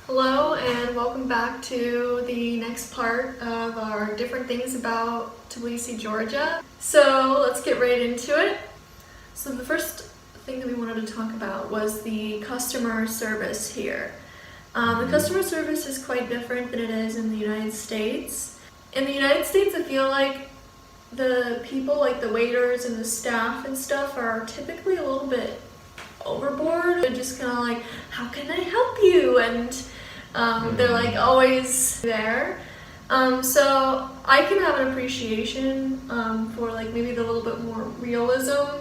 Hello and welcome back to the next part of our different things about Tbilisi, Georgia. So let's get right into it. So the first thing that we wanted to talk about was the customer service here. The customer service is quite different than it is in the United States. In the United States, I feel like the people, like the waiters and the staff and stuff, are typically a little bit overboard. They're just kind of like, how can I help you? And they're like always there. So I can have an appreciation for like maybe the little bit more realism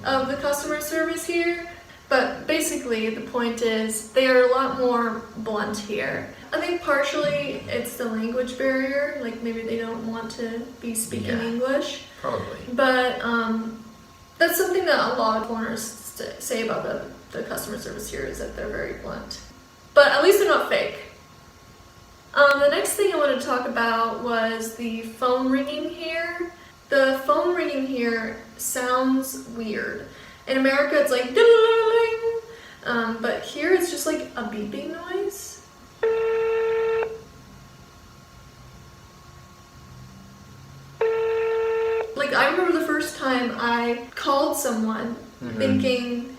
of the customer service here. But basically the point is they are a lot more blunt here. I think partially it's the language barrier, like maybe they don't want to be speaking English. Probably. But that's something that a lot of foreigners say about the customer service here, is that they're very blunt. But at least they're not fake. The next thing I wanted to talk about was the phone ringing here. The phone ringing here sounds weird. In America it's like ding, but here it's just like a beeping noise. Like I remember the first time I called someone thinking,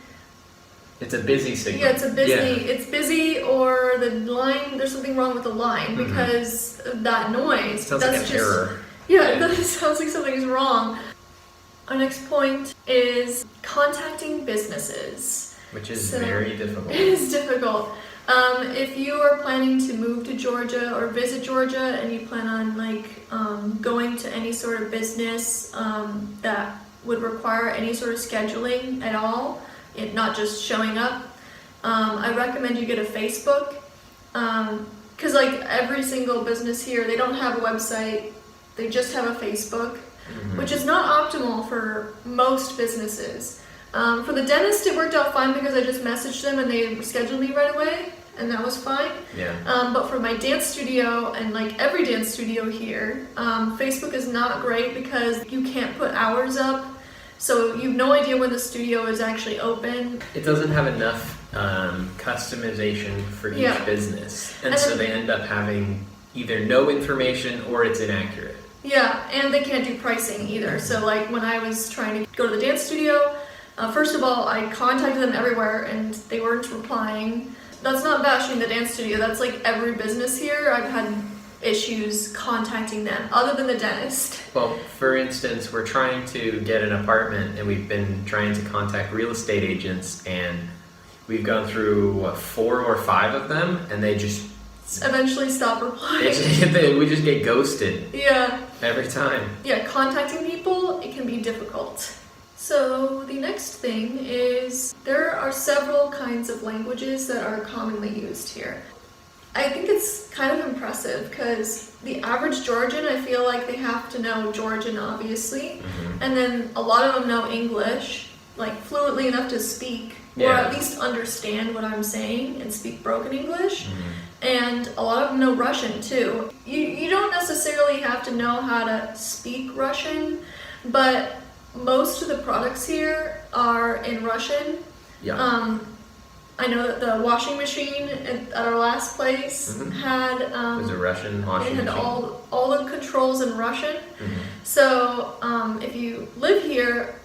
it's a busy signal. yeah, it's busy, or the line, there's something wrong with the line because of that noise. Sounds like an error. Yeah, that sounds like something's wrong. Our next point is contacting businesses. Which is very difficult. It is difficult. If you are planning to move to Georgia or visit Georgia and you plan on like going to any sort of business that would require any sort of scheduling at all, not just showing up, I recommend you get a Facebook, because like every single business here, they don't have a website, they just have a Facebook, which is not optimal for most businesses. For the dentist, it worked out fine because I just messaged them and they scheduled me right away, and that was fine. But for my dance studio and like every dance studio here, Facebook is not great because you can't put hours up. So you have no idea when the studio is actually open. It doesn't have enough customization for each business. And so they end up having either no information or it's inaccurate. Yeah, and they can't do pricing either. So like when I was trying to go to the dance studio, first of all, I contacted them everywhere and they weren't replying. That's not bashing the dance studio, that's like every business here. I've had issues contacting them, other than the dentist. Well, for instance, we're trying to get an apartment and we've been trying to contact real estate agents, and we've gone through 4 or 5 of them, and they just eventually stop replying. We just get ghosted. Yeah. Every time. Yeah, contacting people, it can be difficult. So the next thing is there are several kinds of languages that are commonly used here. I think it's kind of impressive because the average Georgian, I feel like they have to know Georgian, obviously, and then a lot of them know English, like fluently enough to speak, or at least understand what I'm saying and speak broken English, and a lot of them know Russian too. You don't necessarily have to know how to speak Russian, but most of the products here are in Russian. I know that the washing machine at our last place had it was a Russian washing machine. It had all the controls in Russian. So if you live here,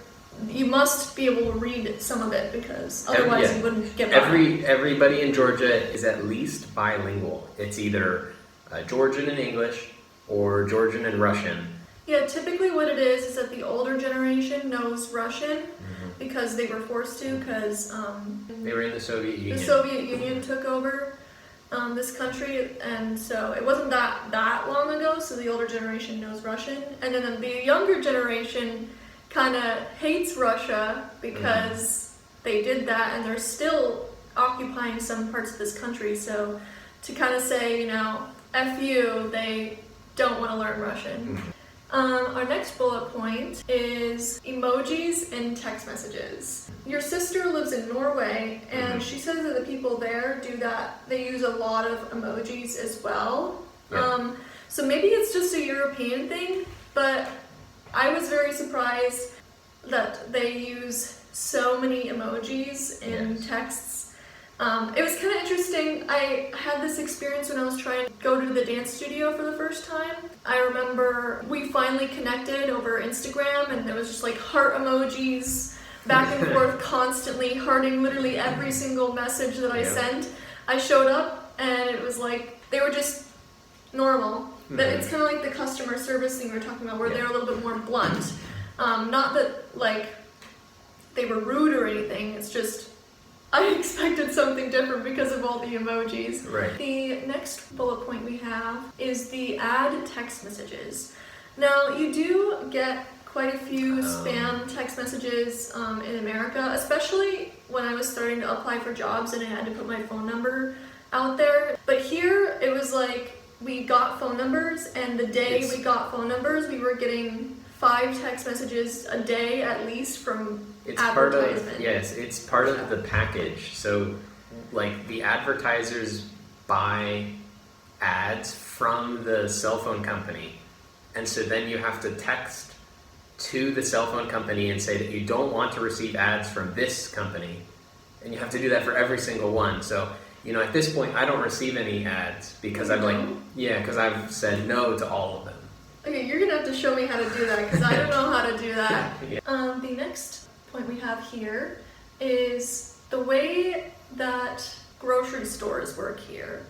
you must be able to read some of it because otherwise you wouldn't get by. Everybody in Georgia is at least bilingual. It's either Georgian and English or Georgian and Russian. Yeah, typically what it is that the older generation knows Russian because they were forced to, because they were in the Soviet Union. The Soviet Union took over this country, and so it wasn't that long ago, so the older generation knows Russian. And then the younger generation kind of hates Russia because they did that, and they're still occupying some parts of this country. So to kind of say, you know, F you, they don't want to learn Russian. Our next bullet point is emojis in text messages. Your sister lives in Norway, and she says that the people there do that. They use a lot of emojis as well. So maybe it's just a European thing, but I was very surprised that they use so many emojis in texts. It was kind of interesting. I had this experience when I was trying to go to the dance studio for the first time. I remember we finally connected over Instagram, and there was just like heart emojis back and forth constantly, hearting literally every single message that I sent. I showed up and it was like they were just normal. But it's kind of like the customer service thing we were talking about, where they're a little bit more blunt. Not that like they were rude or anything, it's just I expected something different because of all the emojis. Right. The next bullet point we have is the add text messages. Now, you do get quite a few spam text messages in America, especially when I was starting to apply for jobs and I had to put my phone number out there. But here, it was like we got phone numbers, and the day we got phone numbers, we were getting 5 text messages a day at least from advertisement. It's part of the package. So, like, the advertisers buy ads from the cell phone company, and so then you have to text to the cell phone company and say that you don't want to receive ads from this company, and you have to do that for every single one. So, you know, at this point, I don't receive any ads because because I've said no to all of them. Okay, you're gonna have to show me how to do that because I don't know how to do that. The next point we have here is the way that grocery stores work here.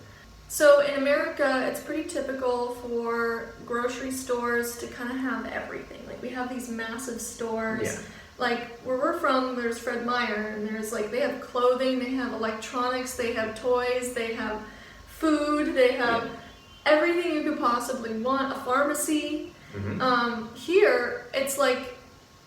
So in America, it's pretty typical for grocery stores to kind of have everything. Like we have these massive stores. Yeah. Like where we're from, there's Fred Meyer, and there's like they have clothing, they have electronics, they have toys, they have food, they have everything you could possibly want. A pharmacy. Here, it's like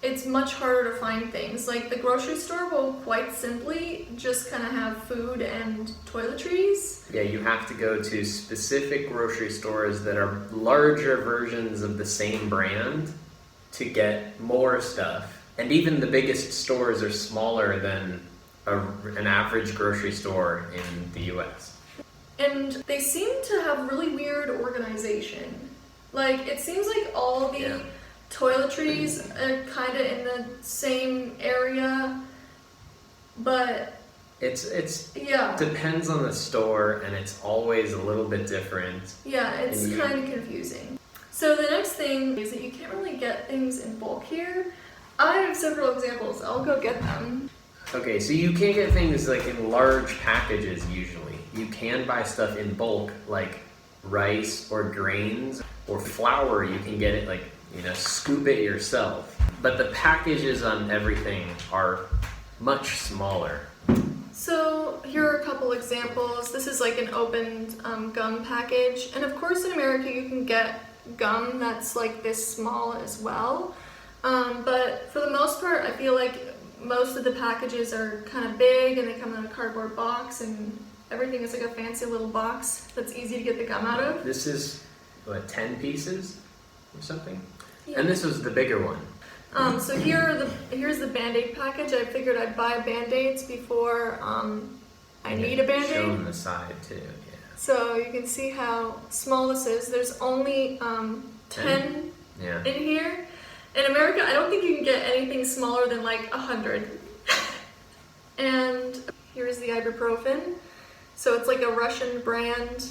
it's much harder to find things. Like the grocery store will quite simply just kind of have food and toiletries. Yeah, you have to go to specific grocery stores that are larger versions of the same brand to get more stuff. And even the biggest stores are smaller than an average grocery store in the US. And they seem to have really weird organization. Like, it seems like all the toiletries are kind of in the same area, but it's depends on the store, and it's always a little bit different. Yeah, it's kind of confusing. So the next thing is that you can't really get things in bulk here. I have several examples. I'll go get them. Okay, so you can't get things like in large packages usually. You can buy stuff in bulk, like rice or grains or flour. You can get it like, scoop it yourself. But the packages on everything are much smaller. So here are a couple examples. This is like an opened gum package. And of course in America you can get gum that's like this small as well. But for the most part, I feel like most of the packages are kind of big and they come in a cardboard box, and everything is like a fancy little box that's easy to get the gum out of. This is, 10 pieces or something? Yeah. And this was the bigger one. So here's the Band-Aid package. I figured I'd buy Band-Aids before I need a Band-Aid. Show on the side too, yeah. So you can see how small this is. There's only 10 in here. In America, I don't think you can get anything smaller than like 100. And here's the ibuprofen. So it's like a Russian brand,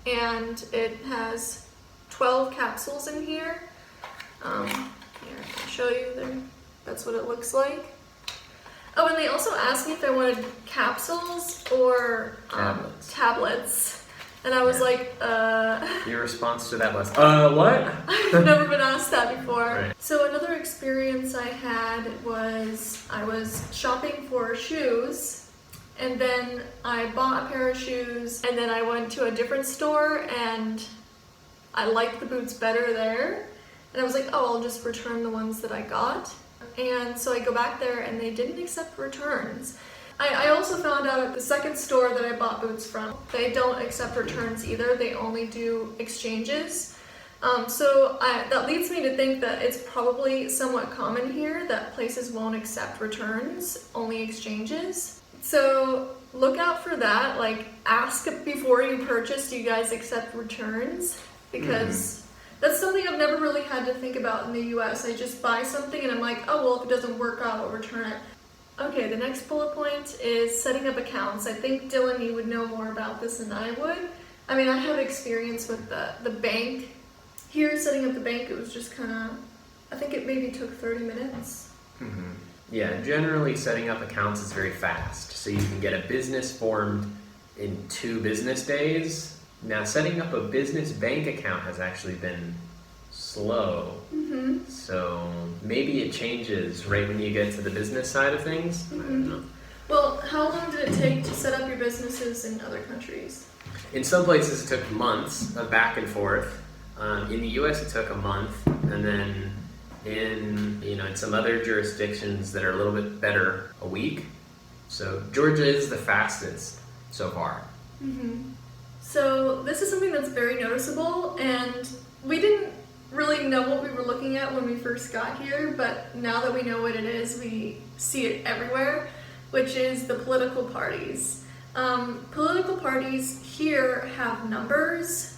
and it has 12 capsules in here. Here, I can show you there. That's what it looks like. Oh, and they also asked me if I wanted capsules or tablets. And I was like, Your response to that was, what? I've never been asked that before. Right. So another experience I had was I was shopping for shoes, and then I bought a pair of shoes, and then I went to a different store and I liked the boots better there. And I was like, I'll just return the ones that I got. And so I go back there and they didn't accept returns. I also found out at the second store that I bought boots from, they don't accept returns either. They only do exchanges. So that leads me to think that it's probably somewhat common here that places won't accept returns, only exchanges. So look out for that. Like, ask before you purchase, do you guys accept returns? Because that's something I've never really had to think about in the US. I just buy something and I'm like, oh, well, if it doesn't work out, I'll return it. Okay, the next bullet point is setting up accounts. I think, Dylan, you would know more about this than I would. I mean, I have experience with the bank. Here, setting up the bank, it was just kind of, I think it maybe took 30 minutes. Mm-hmm. Yeah, generally setting up accounts is very fast. So you can get a business formed in 2 business days. Now, setting up a business bank account has actually been slow. Mm-hmm. So maybe it changes right when you get to the business side of things. Mm-hmm. I don't know. Well, how long did it take to set up your businesses in other countries? In some places, it took months of back and forth. In the U.S., it took a month, and then in some other jurisdictions that are a little bit better, a week. So Georgia is the fastest so far. Mm-hmm. So this is something that's very noticeable, and we didn't really know what we were looking at when we first got here, but now that we know what it is, we see it everywhere, which is the political parties. Political parties here have numbers.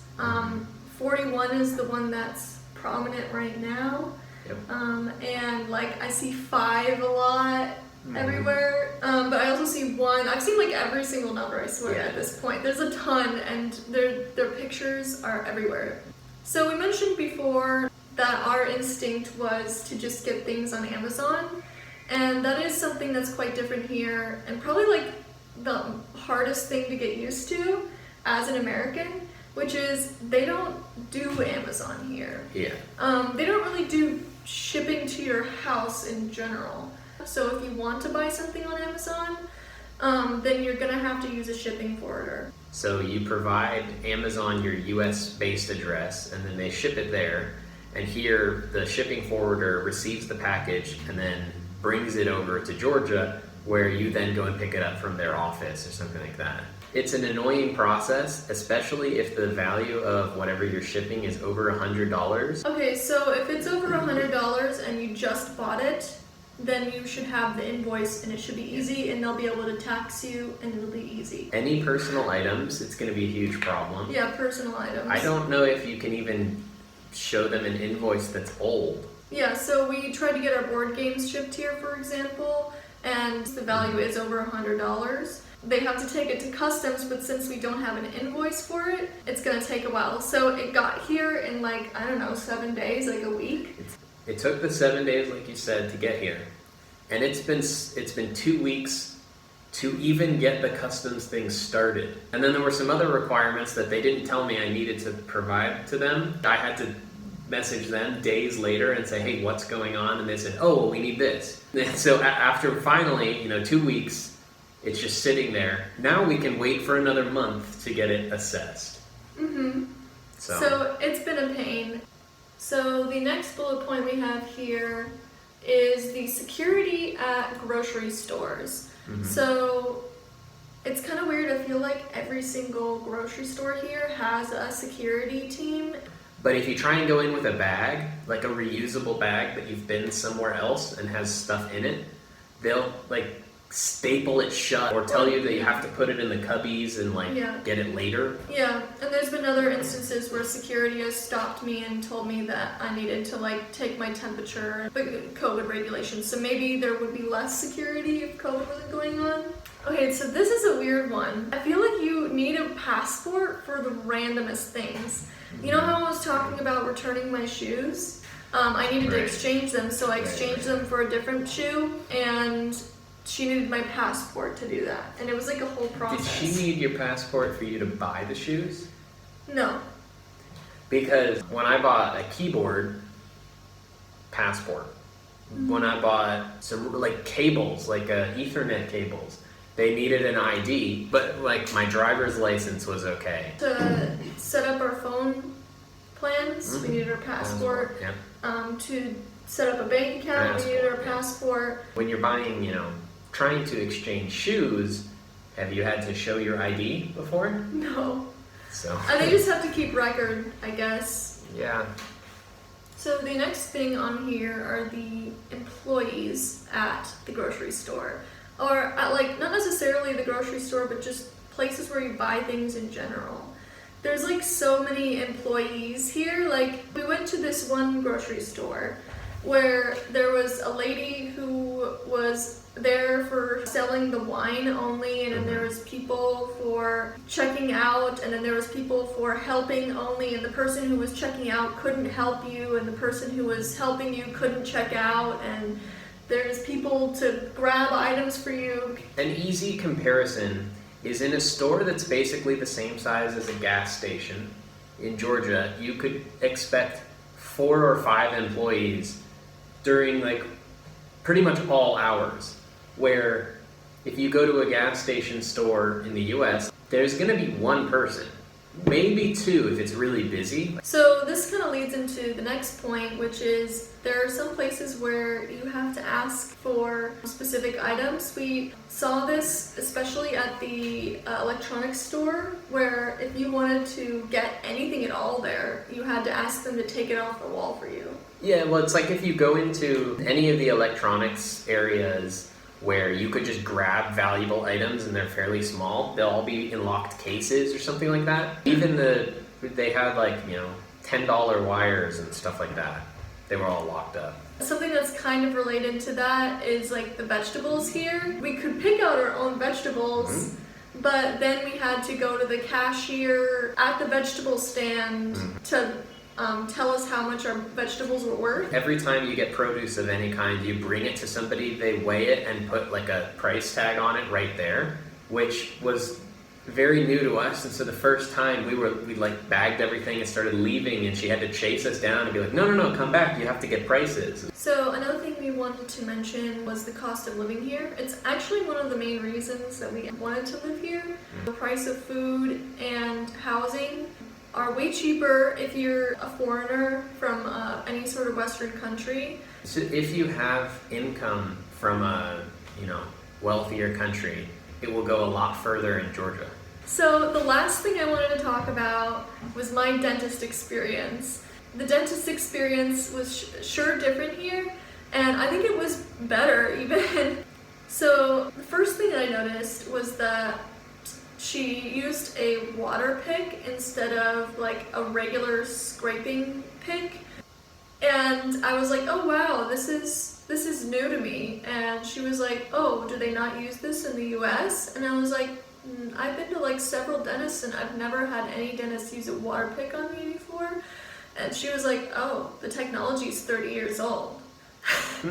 41 is the one that's prominent right now. Yep. And like I see 5 a lot everywhere, but I also see 1. I've seen like every single number, I swear, at this point. There's a ton, and their pictures are everywhere. So we mentioned before that our instinct was to just get things on Amazon, and that is something that's quite different here, and probably like the hardest thing to get used to as an American, which is they don't do Amazon here. Yeah. They don't really do shipping to your house in general. So if you want to buy something on Amazon, then you're gonna have to use a shipping forwarder. So you provide Amazon your US-based address, and then they ship it there. And here, the shipping forwarder receives the package and then brings it over to Georgia, where you then go and pick it up from their office or something like that. It's an annoying process, especially if the value of whatever you're shipping is over $100. Okay, so if it's over $100 and you just bought it, then you should have the invoice and it should be easy, and they'll be able to tax you and it'll be easy. Any personal items, it's going to be a huge problem. Yeah, personal items. I don't know if you can even show them an invoice that's old. Yeah, so we tried to get our board games shipped here, for example, and the value is over $100. They have to take it to customs, but since we don't have an invoice for it, it's gonna take a while. So it got here in like, I don't know, 7 days, like a week. It took the 7 days, like you said, to get here. And it's been 2 weeks to even get the customs thing started. And then there were some other requirements that they didn't tell me I needed to provide to them. I had to message them days later and say, hey, what's going on? And they said, oh, well, we need this. And so after finally, 2 weeks, it's just sitting there. Now we can wait for another month to get it assessed. Mm-hmm. So it's been a pain. So the next bullet point we have here is the security at grocery stores. Mm-hmm. So it's kind of weird. I feel like every single grocery store here has a security team. But if you try and go in with a bag, like a reusable bag that you've been somewhere else and has stuff in it, they'll like staple it shut or tell you that you have to put it in the cubbies and get it later. Yeah, and there's been other instances where security has stopped me and told me that I needed to take my temperature, COVID regulations. So maybe there would be less security if COVID wasn't going on. Okay, so this is a weird one. I feel like you need a passport for the randomest things. You know how I was talking about returning my shoes? I needed to exchange them, so I exchanged them for a different shoe, and she needed my passport to do that. And it was like a whole process. Did she need your passport for you to buy the shoes? No. Because when I bought a keyboard, passport. Mm-hmm. When I bought some cables, Ethernet cables, they needed an ID, but my driver's license was okay. To set up our phone plans, we needed our passport. Yeah. To set up a bank account, we needed our passport. When you're buying, trying to exchange shoes, have you had to show your ID before? No. So. And they just have to keep record, I guess. Yeah. So the next thing on here are the employees at the grocery store. Or at not necessarily the grocery store, but just places where you buy things in general. There's so many employees here. We went to this one grocery store where there was a lady who was there for selling the wine only, and then there was people for checking out, and then there was people for helping only, and the person who was checking out couldn't help you, and the person who was helping you couldn't check out, and there's people to grab items for you. An easy comparison is in a store that's basically the same size as a gas station in Georgia, you could expect 4 or 5 employees during like pretty much all hours. Where if you go to a gas station store in the US, there's going to be one person, maybe 2 if it's really busy. So this kind of leads into the next point, which is there are some places where you have to ask for specific items. We saw this especially at the electronics store, where if you wanted to get anything at all there, you had to ask them to take it off the wall for you. Yeah, well, it's like if you go into any of the electronics areas where you could just grab valuable items and they're fairly small, they'll all be in locked cases or something like that. Even they had like, $10 wires and stuff like that. They were all locked up. Something that's kind of related to that is like the vegetables here. We could pick out our own vegetables, but then we had to go to the cashier at the vegetable stand to tell us how much our vegetables were worth. Every time you get produce of any kind, you bring it to somebody, they weigh it and put like a price tag on it right there, which was very new to us. And so the first time we like bagged everything and started leaving, and she had to chase us down and be like, no, come back, you have to get prices. So another thing we wanted to mention was the cost of living here. It's actually one of the main reasons that we wanted to live here. The price of food and housing are way cheaper if you're a foreigner from any sort of Western country. So if you have income from a wealthier country, it will go a lot further in Georgia. So the last thing I wanted to talk about was my dentist experience. The dentist experience was sure different here, and I think it was better even. So the first thing that I noticed was that she used a water pick instead of like a regular scraping pick. And I was like, oh wow, this is new to me. And she was like, oh, do they not use this in the US? And I was like, I've been to like several dentists and I've never had any dentist use a water pick on me before. And she was like, oh, the technology's 30 years old. I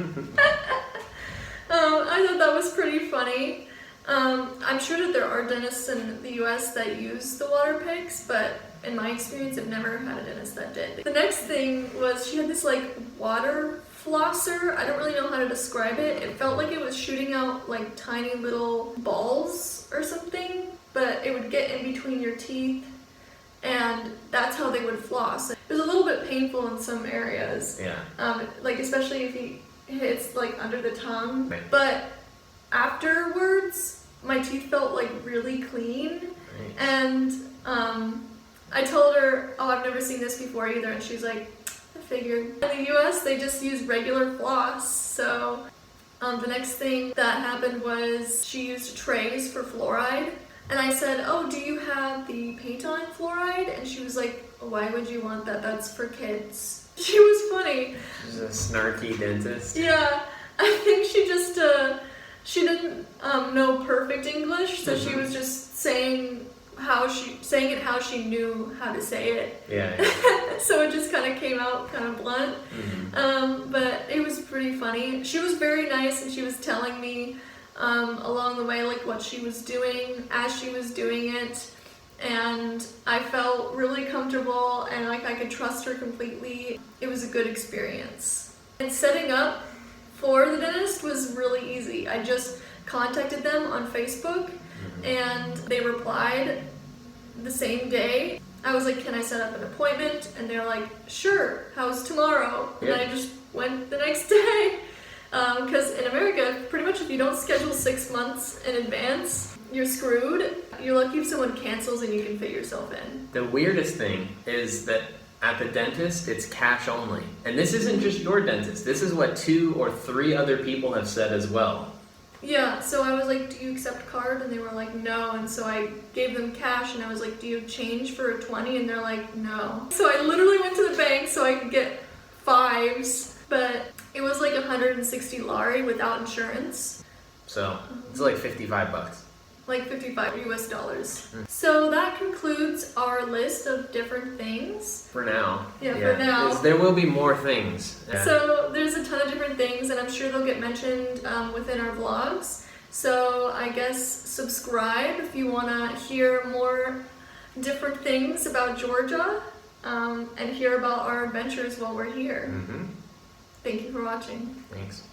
thought that was pretty funny. I'm sure that there are dentists in the US that use the water picks, but in my experience, I've never had a dentist that did. The next thing was she had this like water flosser. I don't really know how to describe it. It felt like it was shooting out like tiny little balls or something, but it would get in between your teeth, and that's how they would floss. It was a little bit painful in some areas. Yeah. Like especially if it's like under the tongue. Right. But afterwards, my teeth felt like really clean. Right. And I told her, oh, I've never seen this before either, and she's like, I figured. In the US, they just use regular floss. So the next thing that happened was she used trays for fluoride. And I said, oh, do you have the paint on fluoride? And she was like, why would you want that? That's for kids. She was funny. She's a snarky dentist. Yeah, I think she just, she didn't know perfect English, so she was just saying it how she knew how to say it. Yeah. So it just kind of came out kind of blunt. But it was pretty funny. She was very nice, and she was telling me along the way like what she was doing as she was doing it, and I felt really comfortable and like I could trust her completely. It was a good experience. And setting up for the dentist was really easy. I just contacted them on Facebook, and they replied the same day. I was like, can I set up an appointment? And they're like, sure, how's tomorrow? Yeah. And I just went the next day. Because in America, pretty much if you don't schedule 6 months in advance, you're screwed. You're lucky if someone cancels and you can fit yourself in. The weirdest thing is that at the dentist, it's cash only. And this isn't just your dentist. This is what 2 or 3 other people have said as well. Yeah, so I was like, do you accept card? And they were like, no. And so I gave them cash, and I was like, do you change for a 20? And they're like, no. So I literally went to the bank so I could get 5s but it was like 160 lari without insurance. So it's like $55. Like 55 US dollars. So that concludes our list of different things. For now. Yeah, for now. There will be more things. Yeah. So there's a ton of different things, and I'm sure they'll get mentioned within our vlogs. So I guess subscribe if you want to hear more different things about Georgia and hear about our adventures while we're here. Mm-hmm. Thank you for watching. Thanks.